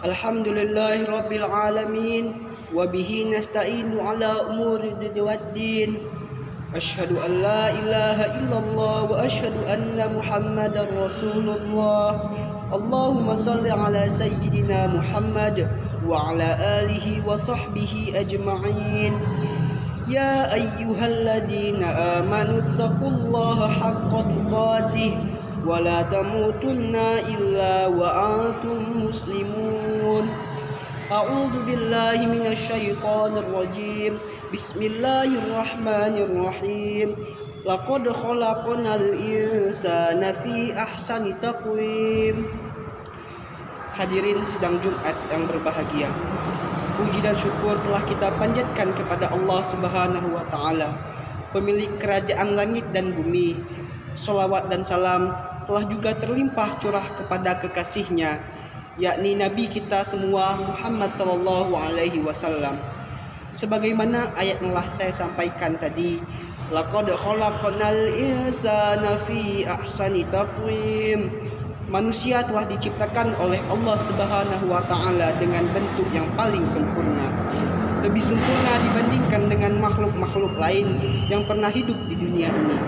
Alhamdulillahi Rabbil Alamin. Wabihi nasta'inu ala umuri dunya waddin. Asyhadu an la ilaha illallah wa asyhadu anna Muhammadar Rasulullah. Allahumma salli ala sayyidina Muhammad wa ala alihi wa sahbihi ajma'in. Ya ayyuhalladzina amanu taqullaha haqqa tuqatih wa la tamutunna illa wa antum muslimun. A'udzu billahi minasy syaithanir rajim. Bismillahirrahmanirrahim. Laqad khalaqnal insana fi ahsani taqwim. Hadirin sidang Jumat yang berbahagia, puji dan syukur telah kita panjatkan kepada Allah Subhanahu wa taala, pemilik kerajaan langit dan bumi. Shalawat dan salam telah juga terlimpah curah kepada kekasihnya, yakni Nabi kita semua Muhammad sallallahu alaihi wasallam. Sebagaimana ayat yang telah saya sampaikan tadi, laqad khalaqnal insana fi ahsani taqwim. Manusia telah diciptakan oleh Allah Subhanahu wa taala dengan bentuk yang paling sempurna, lebih sempurna dibandingkan dengan makhluk-makhluk lain yang pernah hidup di dunia ini.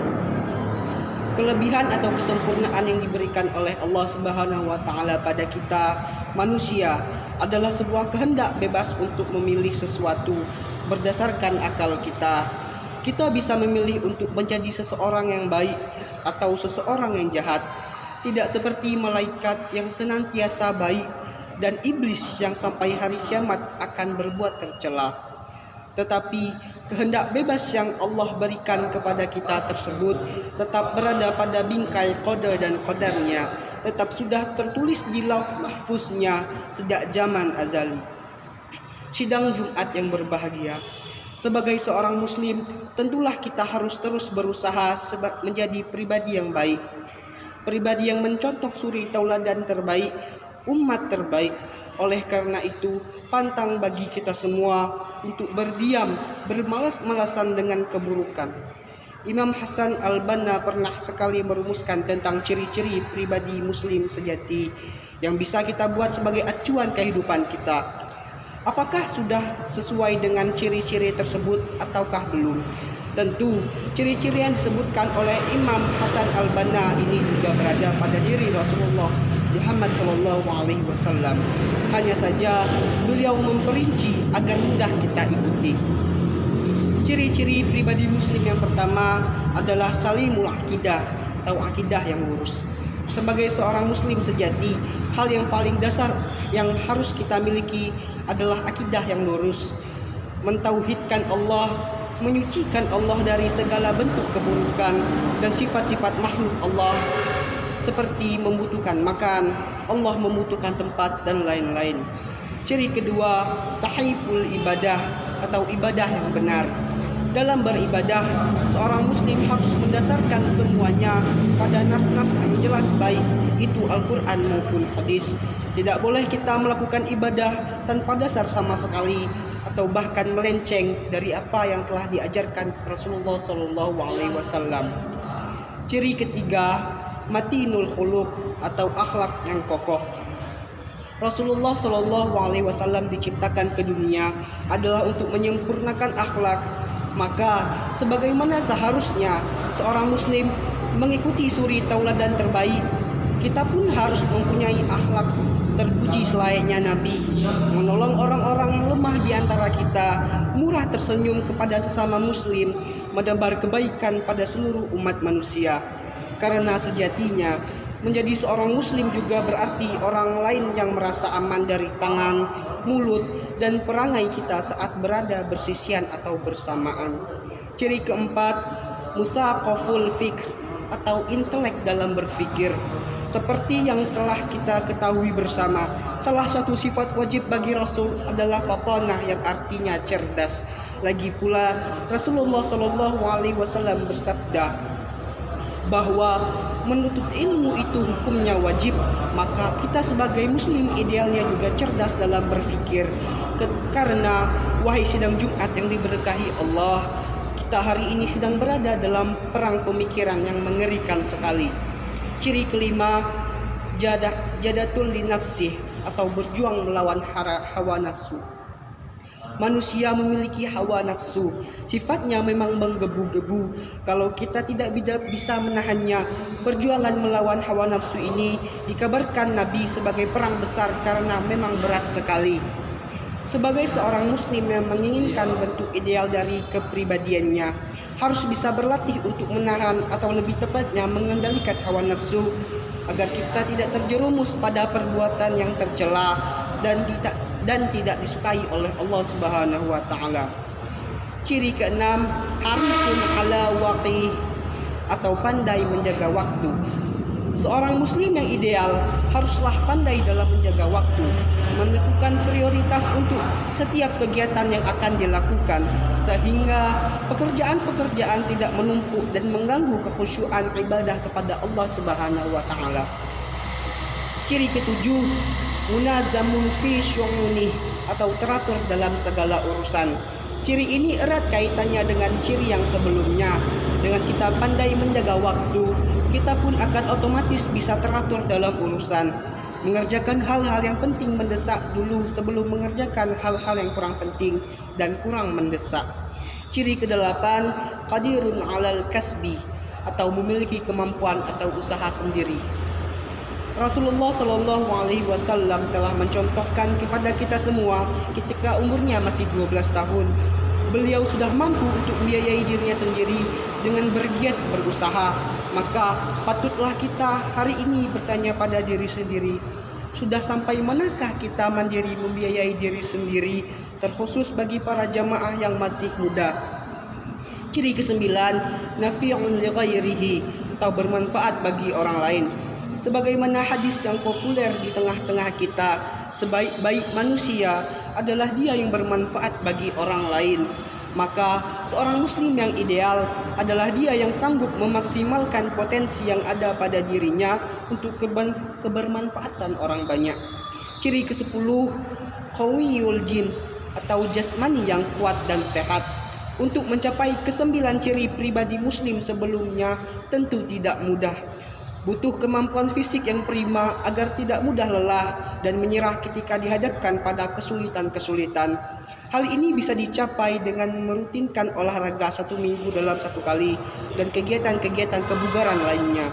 Kelebihan atau kesempurnaan yang diberikan oleh Allah Subhanahu wa taala pada kita manusia adalah sebuah kehendak bebas untuk memilih sesuatu berdasarkan akal kita. Kita bisa memilih untuk menjadi seseorang yang baik atau seseorang yang jahat. Tidak seperti malaikat yang senantiasa baik dan iblis yang sampai hari kiamat akan berbuat tercela. Tetapi kehendak bebas yang Allah berikan kepada kita tersebut tetap berada pada bingkai qada dan qadarnya, tetap sudah tertulis di lauh mahfuznya sejak zaman azali. Sidang Jumat yang berbahagia, sebagai seorang muslim tentulah kita harus terus berusaha menjadi pribadi yang baik, pribadi yang mencontoh suri tauladan terbaik, umat terbaik. Oleh karena itu, pantang bagi kita semua untuk berdiam, bermalas-malasan dengan keburukan. Imam Hasan al-Banna pernah sekali merumuskan tentang ciri-ciri pribadi muslim sejati yang bisa kita buat sebagai acuan kehidupan kita. Apakah sudah sesuai dengan ciri-ciri tersebut ataukah belum? Tentu, ciri-ciri yang disebutkan oleh Imam Hasan al-Banna ini juga berada pada diri Rasulullah Muhammad sallallahu alaihi wasallam. Hanya saja beliau memperinci agar mudah kita ikuti. Ciri-ciri pribadi muslim yang pertama adalah salimul akidah atau akidah yang lurus. Sebagai seorang muslim sejati, hal yang paling dasar yang harus kita miliki adalah akidah yang lurus. Mentauhidkan Allah, menyucikan Allah dari segala bentuk keburukan dan sifat-sifat makhluk Allah, seperti membutuhkan makan, Allah membutuhkan tempat, dan lain-lain. Ciri kedua, sahihul ibadah atau ibadah yang benar. Dalam beribadah, seorang muslim harus mendasarkan semuanya pada nas-nas yang jelas, baik itu Al-Quran maupun hadis. Tidak boleh kita melakukan ibadah tanpa dasar sama sekali, atau bahkan melenceng dari apa yang telah diajarkan Rasulullah SAW. Ciri ketiga, matinul khuluq atau akhlak yang kokoh. Rasulullah SAW diciptakan ke dunia adalah untuk menyempurnakan akhlak. Maka sebagaimana seharusnya seorang muslim mengikuti suri tauladan terbaik, kita pun harus mempunyai akhlak terpuji selayaknya Nabi, menolong orang-orang yang lemah di antara kita, murah tersenyum kepada sesama muslim, menebar kebaikan pada seluruh umat manusia. Karena sejatinya menjadi seorang muslim juga berarti orang lain yang merasa aman dari tangan, mulut, dan perangai kita saat berada bersisian atau bersamaan. Ciri keempat, musaqaful fikr atau intelek dalam berfikir. Seperti yang telah kita ketahui bersama, salah satu sifat wajib bagi Rasul adalah fatanah yang artinya cerdas. Lagi pula Rasulullah SAW bersabda bahwa menuntut ilmu itu hukumnya wajib, maka kita sebagai muslim idealnya juga cerdas dalam berfikir. Karena wahai sidang Jumat yang diberkahi Allah, kita hari ini sedang berada dalam perang pemikiran yang mengerikan sekali. Ciri kelima, jadatul li nafsih atau berjuang melawan hawa nafsu. Manusia memiliki hawa nafsu. Sifatnya memang menggebu-gebu. Kalau kita tidak bisa menahannya, perjuangan melawan hawa nafsu ini dikabarkan Nabi sebagai perang besar karena memang berat sekali. Sebagai seorang muslim yang menginginkan bentuk ideal dari kepribadiannya, harus bisa berlatih untuk menahan atau lebih tepatnya mengendalikan hawa nafsu agar kita tidak terjerumus pada perbuatan yang tercela dan tidak disukai oleh Allah Subhanahu wa taala. Ciri keenam, harisun ala waqih atau pandai menjaga waktu. Seorang muslim yang ideal haruslah pandai dalam menjaga waktu, menentukan prioritas untuk setiap kegiatan yang akan dilakukan sehingga pekerjaan-pekerjaan tidak menumpuk dan mengganggu kekhusyuan ibadah kepada Allah Subhanahu wa taala. Ciri ketujuh, munazamun fi syu'unih atau teratur dalam segala urusan. Ciri ini erat kaitannya dengan ciri yang sebelumnya. Dengan kita pandai menjaga waktu, kita pun akan otomatis bisa teratur dalam urusan. Mengerjakan hal-hal yang penting mendesak dulu sebelum mengerjakan hal-hal yang kurang penting dan kurang mendesak. Ciri kedelapan, qadirun alal kasbi atau memiliki kemampuan atau usaha sendiri. Rasulullah Shallallahu Alaihi Wasallam telah mencontohkan kepada kita semua ketika umurnya masih 12 tahun. Beliau sudah mampu untuk membiayai dirinya sendiri dengan bergiat berusaha. Maka patutlah kita hari ini bertanya pada diri sendiri, sudah sampai manakah kita mandiri membiayai diri sendiri, terkhusus bagi para jamaah yang masih muda. Ciri kesembilan, nafi'un li ghairihi atau bermanfaat bagi orang lain. Sebagaimana hadis yang populer di tengah-tengah kita, sebaik-baik manusia adalah dia yang bermanfaat bagi orang lain. Maka seorang muslim yang ideal adalah dia yang sanggup memaksimalkan potensi yang ada pada dirinya untuk kebermanfaatan orang banyak. Ciri ke-10, qawiyul jins atau jasmani yang kuat dan sehat. Untuk mencapai kesembilan ciri pribadi muslim sebelumnya tentu tidak mudah. Butuh kemampuan fisik yang prima agar tidak mudah lelah dan menyerah ketika dihadapkan pada kesulitan-kesulitan. Hal ini bisa dicapai dengan merutinkan olahraga 1 minggu dalam 1 kali dan kegiatan-kegiatan kebugaran lainnya.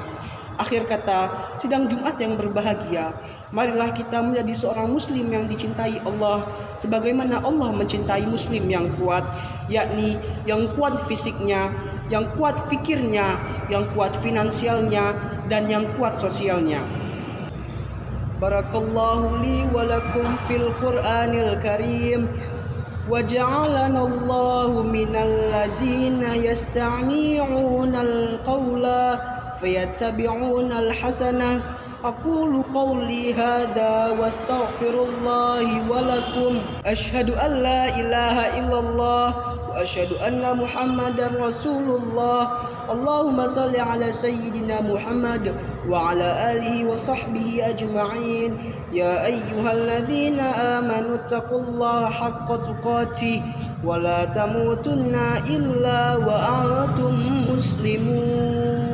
Akhir kata, sidang Jumat yang berbahagia, marilah kita menjadi seorang muslim yang dicintai Allah sebagaimana Allah mencintai muslim yang kuat, yakni yang kuat fisiknya, yang kuat fikirnya, yang kuat finansialnya, dan yang kuat sosialnya. Barakallahu li wa lakum fil Qur'anil Karim wa ja'alana Allahu minal ladzina yastami'unal qawla fayattabi'unal hasanah. أقول قولي هذا واستغفر الله ولكم أشهد أن لا إله إلا الله وأشهد أن محمدا رسول الله اللهم صل على سيدنا محمد وعلى آله وصحبه أجمعين يا أيها الذين آمنوا اتقوا الله حق تقاته ولا تموتن إلا وأنتم مسلمون.